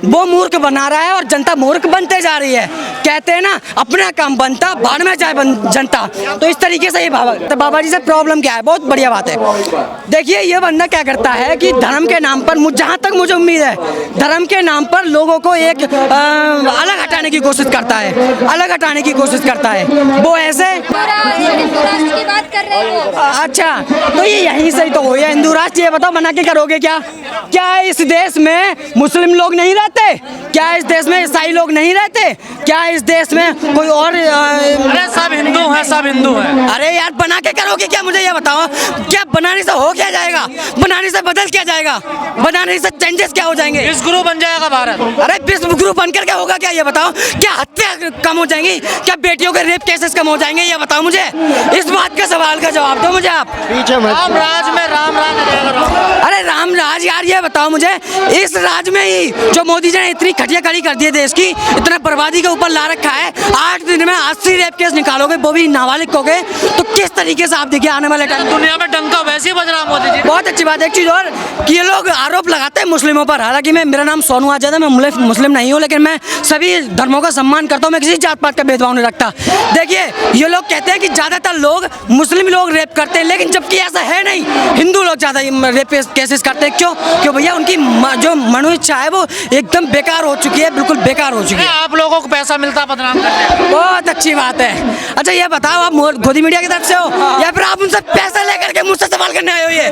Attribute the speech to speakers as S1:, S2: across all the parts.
S1: वो मूर्ख बना रहा है और जनता मूर्ख बनते जा रही है। कहते हैं ना, अपना काम बनता भाड़ में जाए जनता। तो इस तरीके से ये बाबा जी से प्रॉब्लम क्या है, बहुत बढ़िया बात है। देखिए, ये बंदा क्या करता है कि धर्म के नाम पर, जहाँ तक मुझे उम्मीद है, धर्म के नाम पर लोगों को एक अलग हटाने की कोशिश करता है, अलग हटाने की कोशिश करता है। वो ऐसे
S2: की बात कर रहे हो।
S1: अच्छा, तो ये यहीं से ही तो हो, हिंदू राष्ट्र। ये बताओ, बना के करोगे क्या? क्या इस देश में मुस्लिम लोग नहीं रहते? क्या इस देश में ईसाई लोग नहीं रहते? क्या इस देश में कोई और
S3: अरे सब हिंदू हैं, सब हिंदू हैं।
S1: अरे यार, बना के करोगे क्या? मुझे ये बताओ, क्या बनाने से हो क्या जाएगा? बनाने से बदल क्या जाएगा? बनाने से चेंजेस क्या हो जाएंगे?
S3: विश्व गुरु बन जाएगा भारत।
S1: अरे विश्व गुरु बनकर क्या होगा? क्या ये बताओ, क्या हत्या कम हो जाएंगी? क्या बेटियों के रेप केसेस कम हो जाएंगे? ये बताओ मुझे, इस बात का सवाल का जवाब दो मुझे आप।
S3: राम राज में राम राज।
S1: अरे राम राज यार, ये बताओ मुझे, इस राज में ही जो मोदी जी ने इतनी खटिया खड़ी कर दी है देश की, इतना बर्बादी के ऊपर ला रखा है, 8 दिन में 80 रेप केस निकालोगे, वो भी नाबालिग हो गए, तो किस तरीके से आप देखिए आने वाले टाइम
S3: दुनिया में डंका वैसे ही बज रहा मोदी जी।
S1: बहुत अच्छी बात है। एक चीज और कि ये लोग आरोप लगाते हैं मुस्लिमों पर, हालांकि मेरा नाम सोनू आजाद है, मैं मुस्लिम नहीं हूँ, लेकिन मैं सभी धर्मों का सम्मान करता हूँ, मैं किसी जात पात का भेदभाव नहीं रखता। देखिए, ये लोग कहते हैं कि ज्यादातर लोग मुस्लिम लोग रेप करते हैं, लेकिन जबकि ऐसा है नहीं, हिंदू लोग ज्यादा रेप केसेस करते हैं। क्यों भैया? उनकी जो मनो इच्छा है वो एकदम बेकार हो चुकी है, बिल्कुल बेकार हो चुकी है।
S3: आप लोगों को पैसा मिलता बदनाम करने का।
S1: बहुत अच्छी बात है। अच्छा, ये बताओ, आप गोदी मीडिया की तरफ से हो या फिर आप उनसे पैसा लेकर के मुझसे सवाल करने आए हो? ये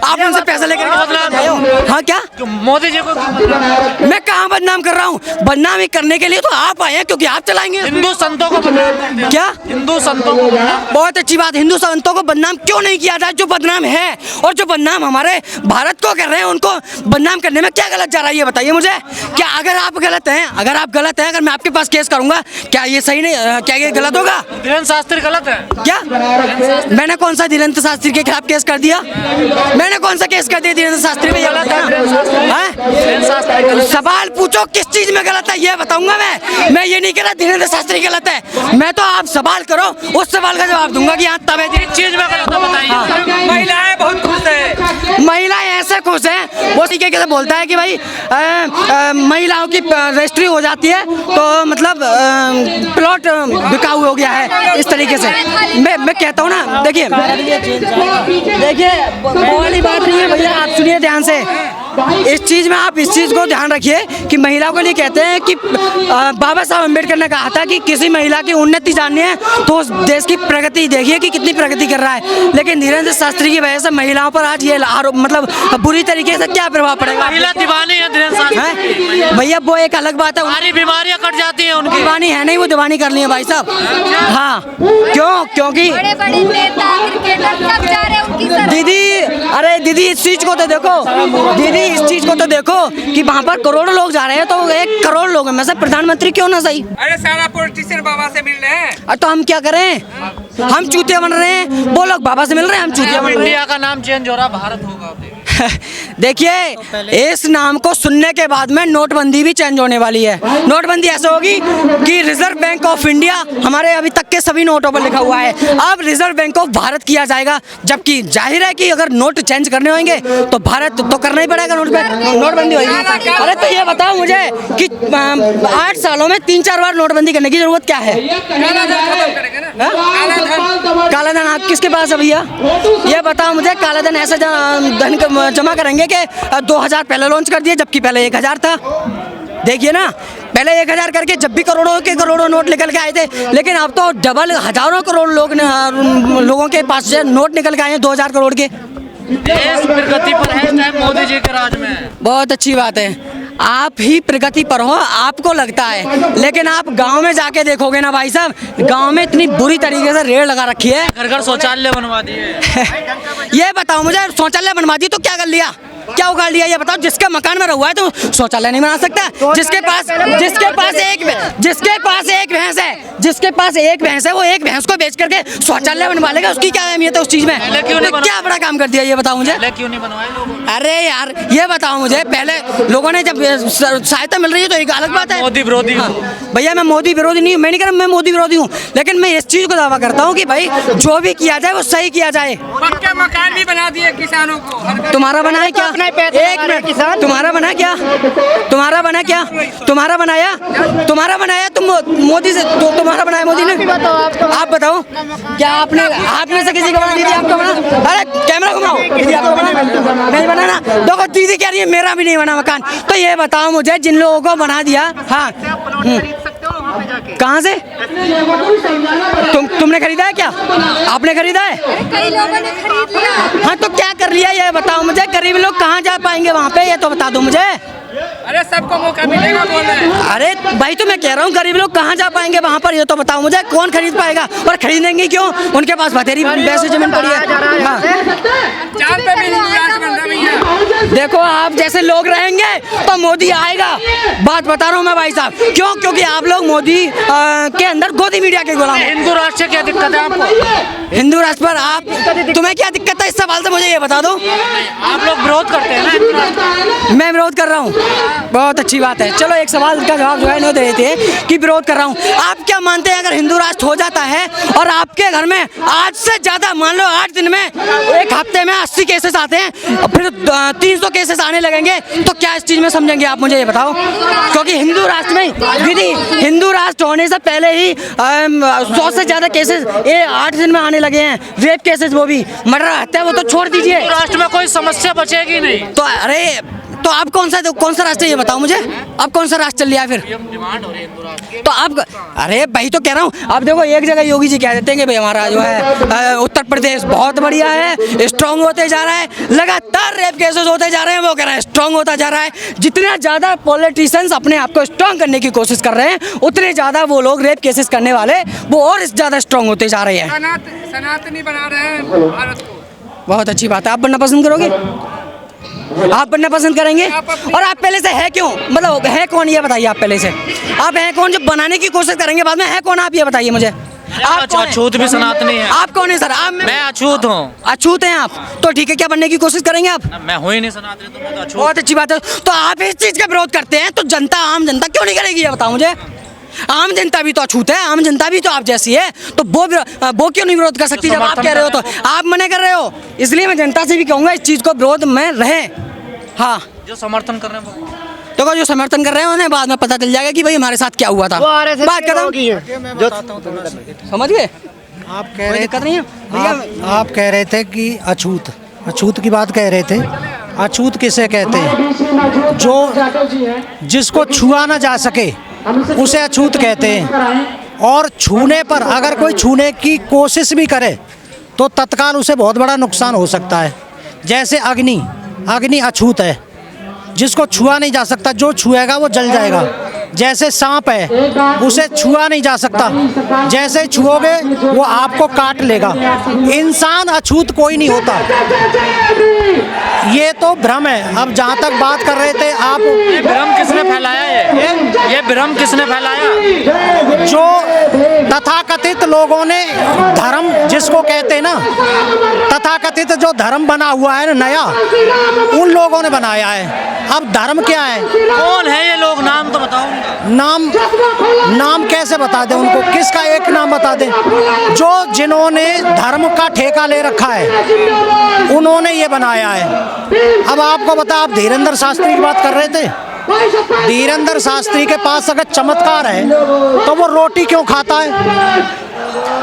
S1: आप उनसे पैसा लेकर आए हो? हाँ, क्या
S3: मोदी जी को
S1: मैं कहाँ बदनाम कर रहा हूँ? बदनामी करने के लिए तो आप आए हैं, क्योंकि आप चलाएंगे।
S3: हिंदू संतों को बदनाम करते हैं।
S1: क्या?
S3: हिंदू संतों को।
S1: बहुत अच्छी बात। हिंदू संतों को बदनाम क्यों नहीं किया जाए? जो बदनाम है और जो बदनाम हमारे भारत को कर रहे हैं, उनको बदनाम करने में क्या गलत जा रहा है? ये बताइए मुझे। क्या अगर आप गलत हैं, अगर मैं आपके पास केस करूंगा, क्या ये सही नहीं? क्या ये गलत होगा?
S3: धीरेन्द्र शास्त्री गलत है
S1: क्या? मैंने कौन सा धीरेन्द्र शास्त्री के खिलाफ केस कर दिया? मैंने कौन सा केस कर दिया धीरेन्द्र शास्त्री पे? गलत है। सवाल पूछो, किस चीज में गलत है ये बताऊंगा मैं ये नहीं कह रहा धीरेन्द्र शास्त्री गलत है। मैं तो आप सवाल करो, उस सवाल का जवाब दूंगा कि हाँ तब
S3: चीज में गलत है, बताइए।
S1: महिलाएं बहुत खुश है, महिलाएं ऐसे खुश हैं, वो तरीके से बोलता है कि भाई महिलाओं की रजिस्ट्री हो जाती है तो मतलब प्लॉट बिकाऊ हो गया है, इस तरीके से मैं कहता हूँ ना। देखिए वो वाली बात नहीं है भैया, आप सुनिए ध्यान से। इस चीज में आप इस चीज को ध्यान रखिए कि महिलाओं के लिए कहते हैं कि बाबा साहब अम्बेडकर ने कहा था कि किसी महिला की उन्नति जाननी है तो उस देश की प्रगति देखिए कि कितनी प्रगति कर रहा है। लेकिन धीरेन्द्र शास्त्री की वजह से महिलाओं पर आज ये आरोप, मतलब बुरी तरीके से क्या प्रभाव पड़ेगा?
S3: महिला दीवानी है धीरेन्द्र शास्त्री
S1: भैया, वो एक अलग बात है।
S3: सारी बीमारियां कट जाती हैं उनकी।
S1: दीवानी है नहीं, वो दीवानी कर ली है भाई साहब। हाँ, क्योंकि
S2: बड़े-बड़े नेता, क्रिकेटर सब जा रहे हैं उनकी तरफ।
S1: दीदी इस चीज को तो देखो, दीदी इस चीज को तो देखो कि वहाँ पर करोड़ों लोग जा रहे हैं, तो 1 करोड़ लोगों में से प्रधानमंत्री क्यों ना सही?
S4: अरे सारा पॉलिटिशियन बाबा से मिल रहे हैं।
S1: और तो हम क्या करें? हम चूतिया बन रहे हैं, वो लोग बाबा से मिल रहे हैं, हम चूतिया बन रहे हैं।
S3: इंडिया का नाम चेंज हो रहा, भारत होगा।
S1: देखिए, इस नाम को सुनने के बाद में नोटबंदी भी चेंज होने वाली है। नोटबंदी ऐसे होगी कि रिजर्व बैंक ऑफ इंडिया, हमारे अभी तक के सभी नोटों पर लिखा हुआ है, अब रिजर्व बैंक ऑफ भारत किया जाएगा। जबकि जाहिर है कि अगर नोट चेंज करने होंगे तो भारत तो करना ही पड़ेगा, नोटबंदी होगी। अरे तो ये बताओ मुझे कि 8 सालों में 3-4 बार नोटबंदी करने की जरूरत क्या है? काला धन आप किसके पास है भैया? ये बताओ मुझे, काला धन ऐसा धन जमा करेंगे कि 2000 पहले लॉन्च कर दिए, जबकि पहले 1000 था। देखिए ना, पहले 1000 करके जब भी करोड़ों के करोड़ों नोट निकल के आए थे, लेकिन अब तो डबल हजारों करोड़ लोगों के पास से नोट निकल के आए हैं 2000 करोड़ के।
S3: देश प्रगति पर है, मोदी जी के राज में।
S1: बहुत अच्छी बात है, आप ही प्रगति पर हो, आपको लगता है, लेकिन आप गांव में जाके देखोगे ना भाई साहब, गांव में इतनी बुरी तरीके से रेड़ लगा रखी है।
S3: घर घर शौचालय बनवा दिए।
S1: ये बताओ मुझे, शौचालय बनवा दिए तो क्या कर लिया? क्या उगाड़ लिया? ये बताओ। जिसके मकान में रहुआ है तो शौचालय नहीं बना सकता। जिसके पास एक भैंस है, वो एक भैंस को बेच करके शौचालय बनवा लेगा, उसकी क्या अहमियत है उस चीज में? क्या बड़ा काम कर दिया ये बताओ मुझे।
S3: क्यों नहीं बनवाए लोगों?
S1: अरे यार, ये बताओ मुझे, पहले लोगों ने जब सहायता मिल रही है तो एक अलग बात है।
S3: मोदी विरोधी
S1: भैया, मैं मोदी विरोधी नहीं हूँ, मैं नहीं कह रहा मैं मोदी विरोधी हूँ, लेकिन मैं इस चीज को दावा करता हूँ कि भाई जो भी किया जाए वो सही किया जाए।
S4: पक्के मकान भी बना दिए किसानों को।
S1: तुम्हारा बना है क्या?
S5: अपने पैसे
S1: एक मिनट, तुम्हारा बना क्या? तुम्हारा बना क्या? तुम्हारा बनाया? तुम्हारा बनाया तुम मोदी से? तुम्हारा बनाया मोदी ने? आप बताओ, क्या आपने आपने से किसी का बना? दीदी आपका बना? अरे कैमरा घुमाओ, दीदी आपका बना? नहीं बना ना? देखो दीदी कह रही है मेरा भी नहीं बना मकान। तो ये बताओ मुझे, जिन लोगों को बना दिया, हाँ कहाँ से? तुमने खरीदा है क्या? आपने खरीदा है?
S2: कई लोगों ने खरीद लिया।
S1: हाँ तो क्या कर लिया ये बताओ मुझे। गरीब लोग कहाँ जा पाएंगे वहाँ पे, ये तो बता दो मुझे।
S4: अरे सबको मौका मिलेगा बोल रहे हैं।
S1: अरे भाई तो मैं कह रहा हूँ गरीब लोग कहाँ जा पाएंगे वहाँ पर, ये तो बताओ मुझे। कौन खरीद पाएगा? और खरीदेंगे क्यों? उनके पास बतेरी पैसे जमीन पड़ी है। हाँ
S4: चांद पे भी राज बन रहा भैया।
S1: देखो आप जैसे लोग रहेंगे तो मोदी आएगा। बात बता रहा हूँ मैं भाई साहब। क्यों? क्योंकि आप लोग मोदी के अंदर गोदी मीडिया के गुलाम।
S3: हिंदू राष्ट्र से क्या दिक्कत है आपको?
S1: हिंदू राष्ट्र पर आप, तुम्हें क्या दिक्कत है इस सवाल से मुझे ये बता दो।
S3: आप लोग विरोध करते हैं ना हिंदू राष्ट्र?
S1: मैं विरोध कर रहा हूँ, बहुत अच्छी बात है। चलो एक सवाल का जवाब जो है नहीं दे देते हैं कि विरोध कर रहा हूँ। आप क्या मानते हैं अगर हिंदू राष्ट्र हो जाता है और आपके घर में आज से ज्यादा, मान लो 8 दिन में, एक हफ्ते में 80 केसेस आते हैं और फिर 300 केसेस आने लगेंगे, तो क्या इस चीज में समझेंगे आप? मुझे ये बताओ। क्योंकि हिंदू राष्ट्र में दीदी, हिंदू राष्ट्र होने से पहले ही 100 से ज्यादा केसेस ये 8 दिन में आने लगे हैं। रेप केसेस, वो भी मर्डर, हत्या, वो तो छोड़ दीजिए।
S3: हिंदू राष्ट्र में कोई समस्या बचेगी नहीं।
S1: तो अरे तो आप कौन सा राष्ट्र ये बताओ मुझे। आप कौन सा राष्ट्र चल लिया फिर?
S3: डिमांड हो रही है हिंदू राष्ट्र की।
S1: तो आप, अरे भाई तो कह रहा हूँ। आप देखो एक जगह योगी जी कह देते हैं कि भाई हमारा जो है उत्तर प्रदेश बहुत बढ़िया है, स्ट्रांग होते जा रहा है, लगातार रेप केसेस होते जा रहे हैं, वो कह रहा है स्ट्रांग होता जा रहा है। जितने ज़्यादा पॉलिटिशियंस अपने आप को स्ट्रांग करने की कोशिश कर रहे हैं, उतने ज़्यादा वो लोग रेप केसेस करने वाले वो और ज़्यादा स्ट्रांग होते जा रहे हैं।
S4: सनातनी बना रहे हैं भारत को।
S1: बहुत अच्छी बात है। आप बनना पसंद करोगे? आप बनना पसंद करेंगे? और आप पहले से है क्यों? मतलब है कौन ये बताइए। आप पहले से आप हैं कौन जो बनाने की कोशिश करेंगे बाद में? है कौन आप ये बताइए मुझे। आप कौन हैं?
S3: अछूत भी सनातनी है।
S1: आप कौन है सर? आप
S3: मैं अछूत हूँ।
S1: अछूत हैं आप? तो ठीक है, क्या बनने की कोशिश करेंगे आप?
S3: मैं हूँ ही नहीं सनातनी, तो मैं तो अछूत।
S1: बहुत अच्छी बात है। तो आप इस चीज का विरोध करते हैं तो जनता, आम जनता क्यों नहीं करेगी ये बताओ मुझे। आम जनता भी तो अछूत है, आम जनता भी तो आप जैसी है, तो वो क्यों नहीं विरोध कर सकती? जब आप कह रहे हो तो आप मना कर रहे हो। इसलिए मैं जनता से भी कहूँगा इस चीज को विरोध में रहे। हाँ,
S3: जो समर्थन कर रहे हैं वो
S1: तो जो समर्थन कर रहे हैं उन्हें बाद में पता चल जाएगा कि भाई हमारे साथ क्या हुआ था। बात खत्म। समझ गए?
S6: आप कह रहे
S1: दिक्कत नहीं है भैया।
S6: आप कह रहे थे कि अछूत की बात कह रहे थे। अछूत किसे कहते हैं? जो जिसको छुआ ना जा सके उसे अछूत कहते हैं। और छूने पर अगर कोई छूने की कोशिश भी करे तो तत्काल उसे बहुत बड़ा नुकसान हो सकता है। जैसे अग्नि अछूत है, जिसको छुआ नहीं जा सकता, जो छुएगा वो जल जाएगा। जैसे सांप है, उसे छुआ नहीं जा सकता, जैसे छुओगे वो आपको काट लेगा। इंसान अछूत कोई नहीं होता, ये तो भ्रम है। अब जहाँ तक बात कर रहे थे आप,
S3: ये भ्रम किसने फैलाया? ये भ्रम किसने फैलाया?
S6: जो तथाकथित लोगों ने धर्म जिसको कहते हैं ना, तथाकथित जो धर्म बना हुआ है ना नया, उन लोगों ने बनाया है। अब धर्म क्या है?
S3: कौन है ये लोग? नाम तो बताओ उनका।
S6: नाम कैसे बता दें उनको? किसका एक नाम बता दें? जिन्होंने धर्म का ठेका ले रखा है उन्होंने ये बनाया है। अब आपको बता, आप धीरेन्द्र शास्त्री की बात कर रहे थे। धीरेन्द्र शास्त्री के पास अगर चमत्कार है तो वो रोटी क्यों खाता है?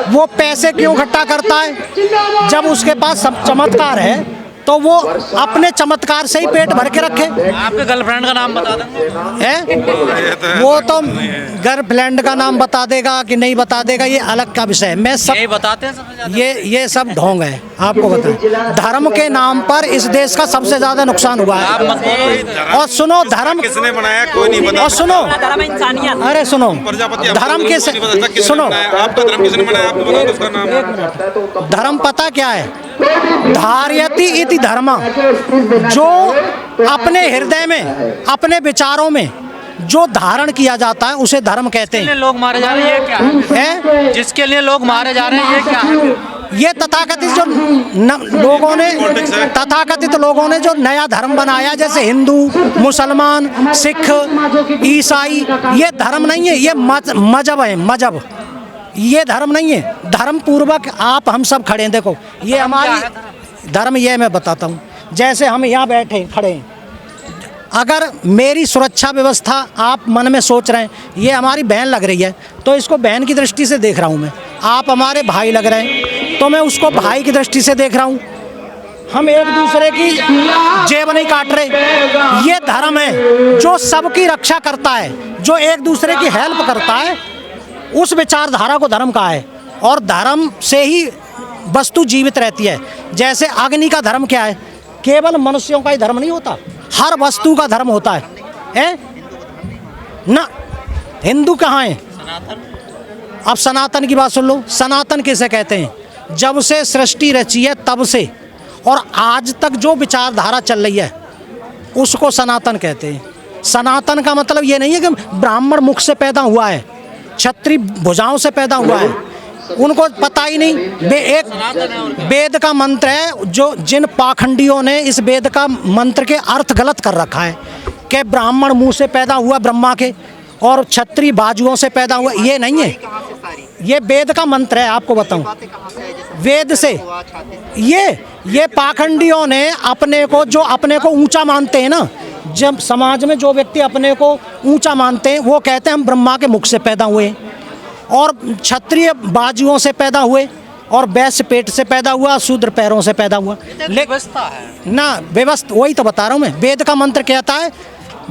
S6: वो पैसे क्यों इकट्ठा करता है? जब उसके पास सब चमत्कार है तो वो अपने चमत्कार से ही पेट भर के रखे।
S3: आपके गर्लफ्रेंड का नाम बता देंगे
S6: हैं? वो तो गर्लफ्रेंड का नाम बता देगा कि नहीं बता देगा, ये अलग का विषय है। मैं सब
S3: यही बताते हैं सबसे ज्यादा।
S6: ये सब ढोंग है। आपको बताएं, धर्म के नाम पर इस देश का सबसे ज्यादा नुकसान हुआ
S3: आप
S6: है।
S3: मत बोलो।
S6: और सुनो, धर्म
S7: किसने बनाया कोई नहीं बता।
S6: और सुनो, अरे सुनो,
S7: प्रजापति
S6: धर्म किस सुनो,
S7: आपका धर्म किसने बनाया? आपको बताओ उसका नाम।
S6: धर्म पता क्या है? धारयति इति धर्म। जो अपने हृदय में, अपने विचारों में जो धारण किया जाता है उसे धर्म कहते हैं।
S3: लोग मारे जा रहे हैं, ये क्या
S6: हैं?
S3: जिसके लिए लोग मारे जा रहे हैं, ये क्या है?
S6: ये तथाकथित तथाकथित लोगों ने जो नया धर्म बनाया, जैसे हिंदू, मुसलमान, सिख, ईसाई, ये धर्म नहीं है, ये मजहब है। मजहब, ये धर्म नहीं है। धर्म पूर्वक आप हम सब खड़े हैं। देखो ये हमारी धर्म, ये मैं बताता हूँ। जैसे हम यहाँ बैठे खड़े हैं, अगर मेरी सुरक्षा व्यवस्था आप मन में सोच रहे हैं ये हमारी बहन लग रही है तो इसको बहन की दृष्टि से देख रहा हूँ मैं, आप हमारे भाई लग रहे हैं तो मैं उसको भाई की दृष्टि से देख रहा हूँ। हम एक दूसरे की जेब नहीं काट रहे। ये धर्म है जो सबकी रक्षा करता है, जो एक दूसरे की हेल्प करता है, उस विचारधारा को धर्म कहा है। और धर्म से ही वस्तु जीवित रहती है। जैसे अग्नि का धर्म क्या है, केवल मनुष्यों का ही धर्म नहीं होता, हर वस्तु का धर्म होता है ना। हिंदू कहाँ है? अब सनातन की बात सुन लो। सनातन किसे कहते हैं? जब से सृष्टि रची है तब से और आज तक जो विचारधारा चल रही है उसको सनातन कहते हैं। सनातन का मतलब ये नहीं है कि ब्राह्मण मुख से पैदा हुआ है, क्षत्रिय भुजाओं से पैदा हुआ है, उनको पता ही नहीं। एक वेद का मंत्र है जो जिन पाखंडियों ने इस वेद का मंत्र के अर्थ गलत कर रखा है कि ब्राह्मण मुंह से पैदा हुआ ब्रह्मा के और क्षत्रिय बाजुओं से पैदा हुआ, ये नहीं है। ये वेद का मंत्र है, आपको बताऊं वेद से। ये पाखंडियों ने अपने को, जो अपने को ऊंचा मानते हैं ना, जब समाज में जो व्यक्ति अपने को ऊंचा मानते हैं वो कहते हैं हम ब्रह्मा के मुख से पैदा हुए और क्षत्रिय बाजुओं से पैदा हुए और वैश्य पेट से पैदा हुआ, शूद्र पैरों से पैदा हुआ।
S3: व्यवस्था है
S6: ना, व्यवस्था वही तो बता रहा हूँ मैं। वेद का मंत्र कहता है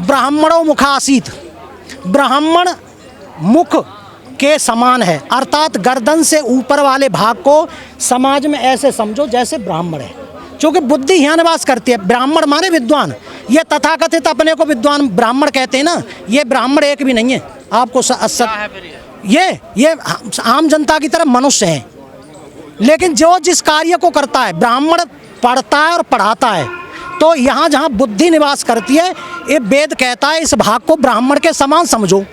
S6: ब्राह्मणों मुखासीत, ब्राह्मण मुख के समान है, अर्थात गर्दन से ऊपर वाले भाग को समाज में ऐसे समझो जैसे ब्राह्मण है, क्योंकि बुद्धि यहाँ निवास करती है। ब्राह्मण माने विद्वान। ये तथाकथित अपने को विद्वान ब्राह्मण कहते हैं ना, ये ब्राह्मण एक भी नहीं है। आपको ये आम जनता की तरह मनुष्य हैं, लेकिन जो जिस कार्य को करता है, ब्राह्मण पढ़ता है और पढ़ाता है, तो यहाँ जहाँ बुद्धि निवास करती है ये वेद कहता है इस भाग को ब्राह्मण के समान समझो।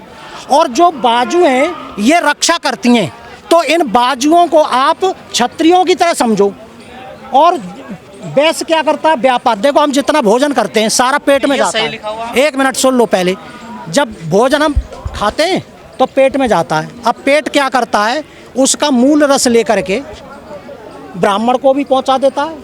S6: और जो बाजू हैं ये रक्षा करती हैं, तो इन बाजुओं को आप क्षत्रियों की तरह समझो। और वैश्य क्या करता है? व्यापार। देखो हम जितना भोजन करते हैं सारा पेट में जाता है। एक मिनट सुन लो पहले। जब भोजन हम खाते हैं तो पेट में जाता है। अब पेट क्या करता है? उसका मूल रस लेकर के ब्राह्मण को भी पहुंचा देता है,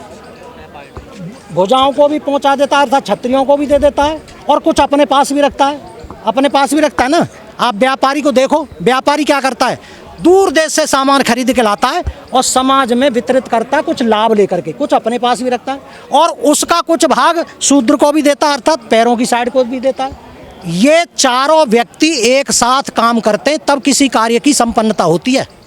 S6: भुजाओं को भी पहुंचा देता है, अर्थात क्षत्रियों को भी दे देता है, और कुछ अपने पास भी रखता है। अपने पास भी रखता है ना। आप व्यापारी को देखो, व्यापारी क्या करता है? दूर देश से सामान खरीद के लाता है और समाज में वितरित करता है, कुछ लाभ लेकर के, कुछ अपने पास भी रखता है और उसका कुछ भाग शूद्र को भी देता है, अर्थात पैरों की साइड को भी देता है। ये चारों व्यक्ति एक साथ काम करते हैं तब किसी कार्य की संपन्नता होती है।